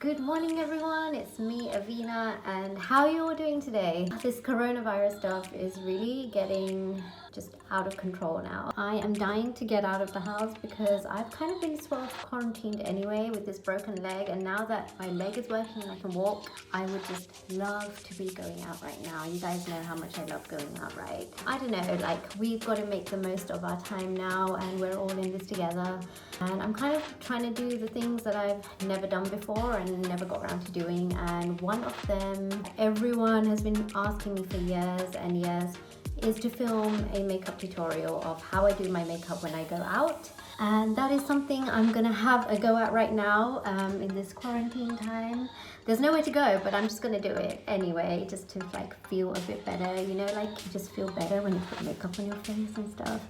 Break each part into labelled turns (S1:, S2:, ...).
S1: Good morning everyone, it's me Avina, and how are you all doing today? This coronavirus stuff is really getting just out of control now. I am dying to get out of the house because I've kind of been self-quarantined anyway with this broken leg, and now that my leg is working and I can walk, I would just love to be going out right now. You guys know how much I love going out, right? I don't know, like we've got to make the most of our time now and we're all in this together. And I'm kind of trying to do the things that I've never done before and never got around to doing. And one of them, everyone has been asking me for years and years, is to film a makeup tutorial of how I do my makeup when I go out. And that is something I'm gonna have a go at right now in this quarantine time. There's nowhere to go, but I'm just gonna do it anyway, just to like feel a bit better, you know, like you just feel better when you put makeup on your face and stuff.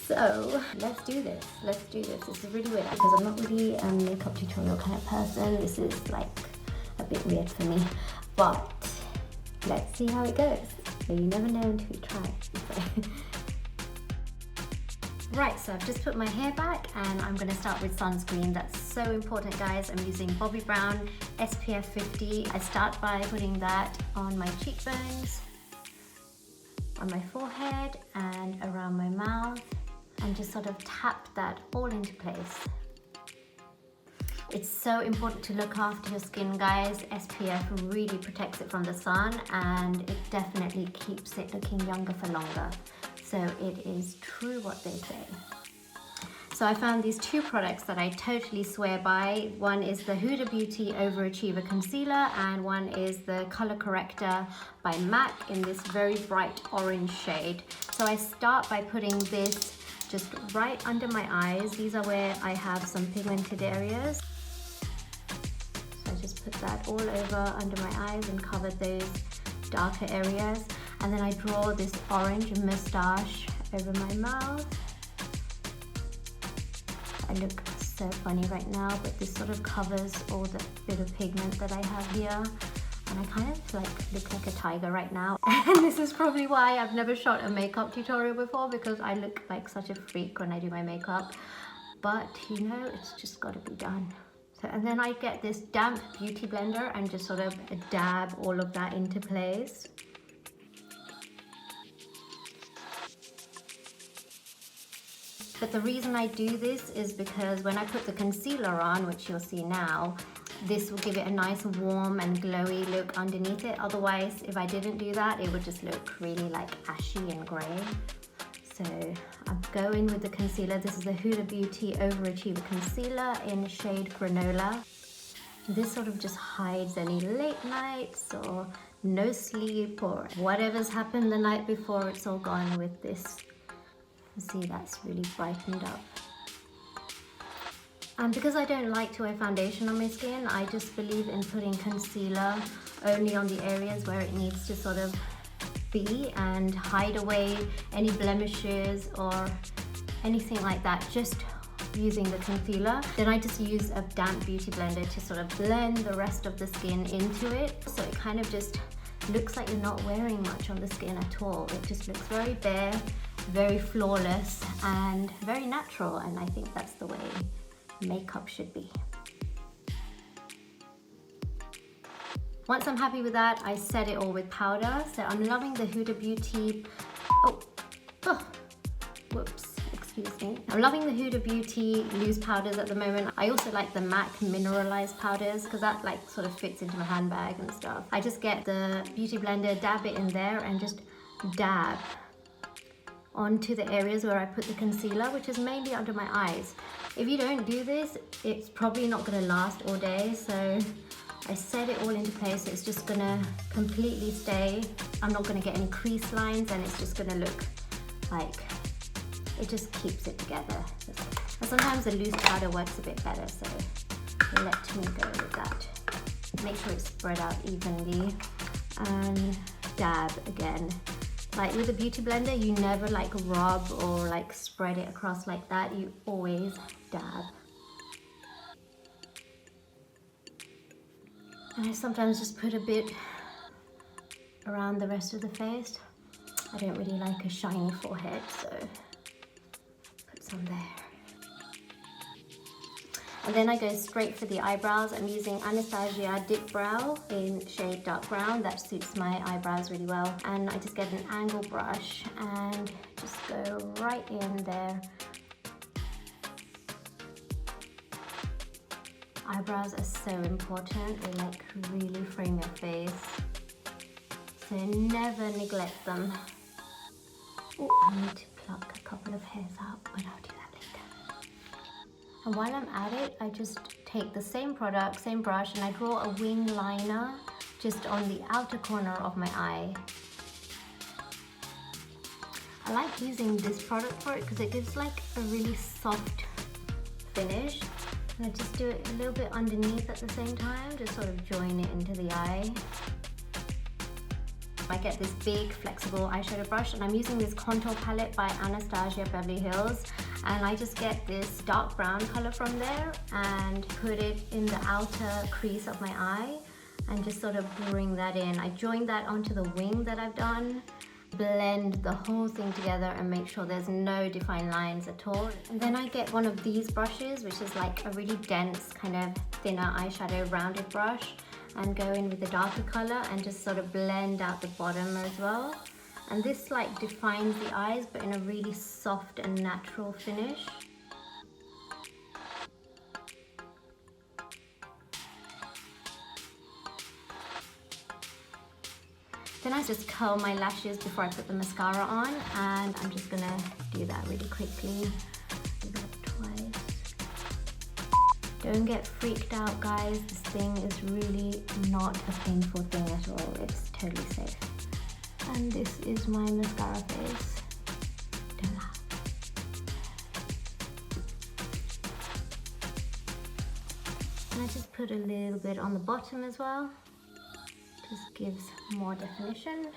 S1: So let's do this. This is really weird because I'm not really a makeup tutorial kind of person. This is like a bit weird for me, but let's see how it goes. So you never know until you try. Right, so I've just put my hair back and I'm gonna start with sunscreen. That's so important, guys. I'm using Bobbi Brown SPF 50. I start by putting that on my cheekbones, on my forehead and around my mouth, and just sort of tap that all into place. It's so important to look after your skin, guys. SPF really protects it from the sun and it definitely keeps it looking younger for longer. So it is true what they say. So I found these two products that I totally swear by. One is the Huda Beauty Overachiever Concealer and one is the Color Corrector by MAC in this very bright orange shade. So I start by putting this just right under my eyes. These are where I have some pigmented areas. So I just put that all over under my eyes and cover those darker areas. And then I draw this orange moustache over my mouth. I look so funny right now, but this sort of covers all the bit of pigment that I have here. And I kind of like look like a tiger right now. And this is probably why I've never shot a makeup tutorial before, because I look like such a freak when I do my makeup. But you know, it's just got to be done. So, and then I get this damp beauty blender and just sort of dab all of that into place. But the reason I do this is because when I put the concealer on, which you'll see now, this will give it a nice warm and glowy look underneath it. Otherwise, if I didn't do that, it would just look really like ashy and grey. So I'm going with the concealer. This is the Huda Beauty Overachiever Concealer in shade Granola. This sort of just hides any late nights or no sleep or whatever's happened the night before. It's all gone with this. See, that's really brightened up. And because I don't like to wear foundation on my skin, I just believe in putting concealer only on the areas where it needs to sort of be and hide away any blemishes or anything like that, just using the concealer. Then I just use a damp beauty blender to sort of blend the rest of the skin into it. So it kind of just looks like you're not wearing much on the skin at all. It just looks very bare, very flawless and very natural, and I think that's the way makeup should be. Once I'm happy with that, I set it all with powder. So I'm loving the Huda Beauty, whoops, excuse me. I'm loving the Huda Beauty loose powders at the moment. I also like the MAC mineralized powders because that like sort of fits into my handbag and stuff. I just get the beauty blender, dab it in there and just dab onto the areas where I put the concealer, which is mainly under my eyes. If you don't do this, it's probably not going to last all day, so I set it all into place. It's just going to completely stay. I'm not going to get any crease lines and it's just going to look like it just keeps it together. And sometimes the loose powder works a bit better, so let me go with that. Make sure it's spread out evenly and dab again. Like with a beauty blender, you never like rub or like spread it across like that. You always dab. And I sometimes just put a bit around the rest of the face. I don't really like a shiny forehead, so put some there. And then I go straight for the eyebrows. I'm using Anastasia Dip Brow in shade dark brown. That suits my eyebrows really well. And I just get an angle brush and just go right in there. Eyebrows are so important. They like really frame your face. So never neglect them. Oh, I need to pluck a couple of hairs out, but I'll do that later. And while I'm at it, I just take the same product, same brush, and I draw a wing liner just on the outer corner of my eye. I like using this product for it because it gives like a really soft finish. And I just do it a little bit underneath at the same time, just sort of join it into the eye. I get this big flexible eyeshadow brush and I'm using this contour palette by Anastasia Beverly Hills, and I just get this dark brown color from there and put it in the outer crease of my eye and just sort of bring that in. I join that onto the wing that I've done, blend the whole thing together and make sure there's no defined lines at all. And then I get one of these brushes, which is like a really dense kind of thinner eyeshadow rounded brush, and go in with the darker color and just sort of blend out the bottom as well. And this like defines the eyes but in a really soft and natural finish. Then I just curl my lashes before I put the mascara on, and I'm just gonna do that really quickly. Do that twice. Don't get freaked out, guys. This thing is really not a painful thing at all. It's totally safe. And this is my mascara face. Don't laugh. And I just put a little bit on the bottom as well. Just gives more definition.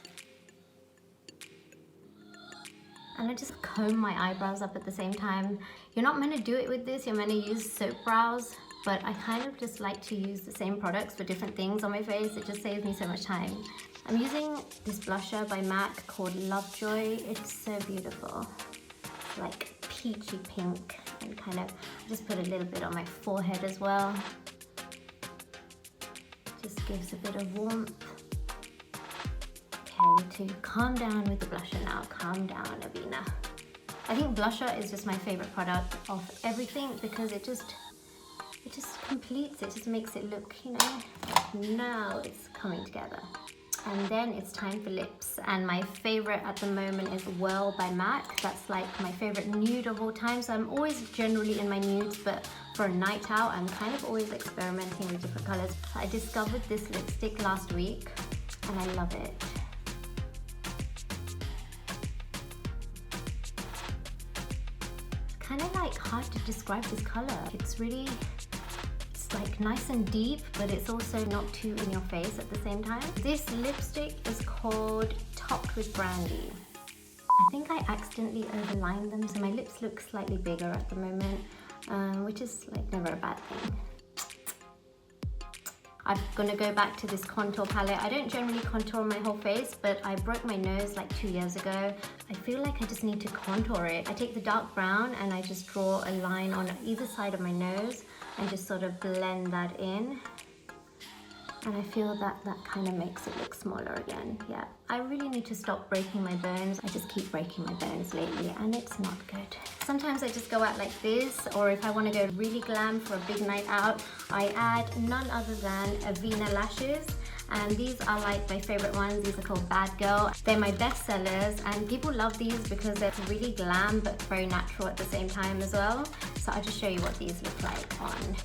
S1: And I just comb my eyebrows up at the same time. You're not meant to do it with this, you're meant to use soap brows, but I kind of just like to use the same products for different things on my face. It just saves me so much time. I'm using this blusher by MAC called Lovejoy. It's so beautiful. It's like peachy pink, and kind of, I just put a little bit on my forehead as well. Just gives a bit of warmth. Okay, to calm down with the blusher now. Calm down, Avina. I think blusher is just my favorite product of everything because it just completes it, just makes it look, you know, now it's coming together. And then it's time for lips, and my favorite at the moment is Whirl by MAC. That's like my favorite nude of all time. So I'm always generally in my nudes, but for a night out I'm kind of always experimenting with different colors. I discovered this lipstick last week and I love it. Kind of like hard to describe this color. It's like nice and deep, but it's also not too in your face at the same time. This lipstick is called Topped with Brandy. I think I accidentally overlined them, so my lips look slightly bigger at the moment, which is like never a bad thing. I'm gonna go back to this contour palette. I don't generally contour my whole face, but I broke my nose like 2 years ago. I feel like I just need to contour it. I take the dark brown and I just draw a line on either side of my nose and just sort of blend that in. And I feel that kind of makes it look smaller again. Yeah, I really need to stop breaking my bones. I just keep breaking my bones lately and it's not good. Sometimes I just go out like this, or if I want to go really glam for a big night out, I add none other than Avina lashes. And these are like my favorite ones. These are called Bad Girl. They're my best sellers and people love these because they're really glam but very natural at the same time as well. So I'll just show you what these look like on.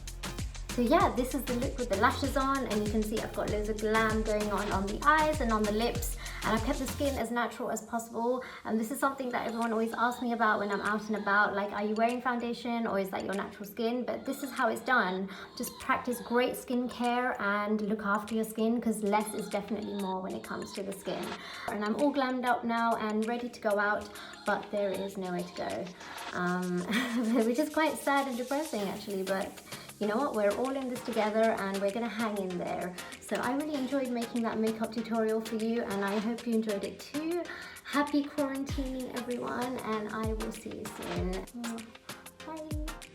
S1: So yeah, this is the look with the lashes on, and you can see I've got loads of glam going on the eyes and on the lips, and I've kept the skin as natural as possible. And this is something that everyone always asks me about when I'm out and about, like, are you wearing foundation or is that your natural skin? But this is how it's done. Just practice great skincare and look after your skin, because less is definitely more when it comes to the skin. And I'm all glammed up now and ready to go out, but there is nowhere to go, which is quite sad and depressing actually, but you know what, we're all in this together and we're gonna hang in there. So I really enjoyed making that makeup tutorial for you, and I hope you enjoyed it too. Happy quarantining everyone, and I will see you soon. Bye.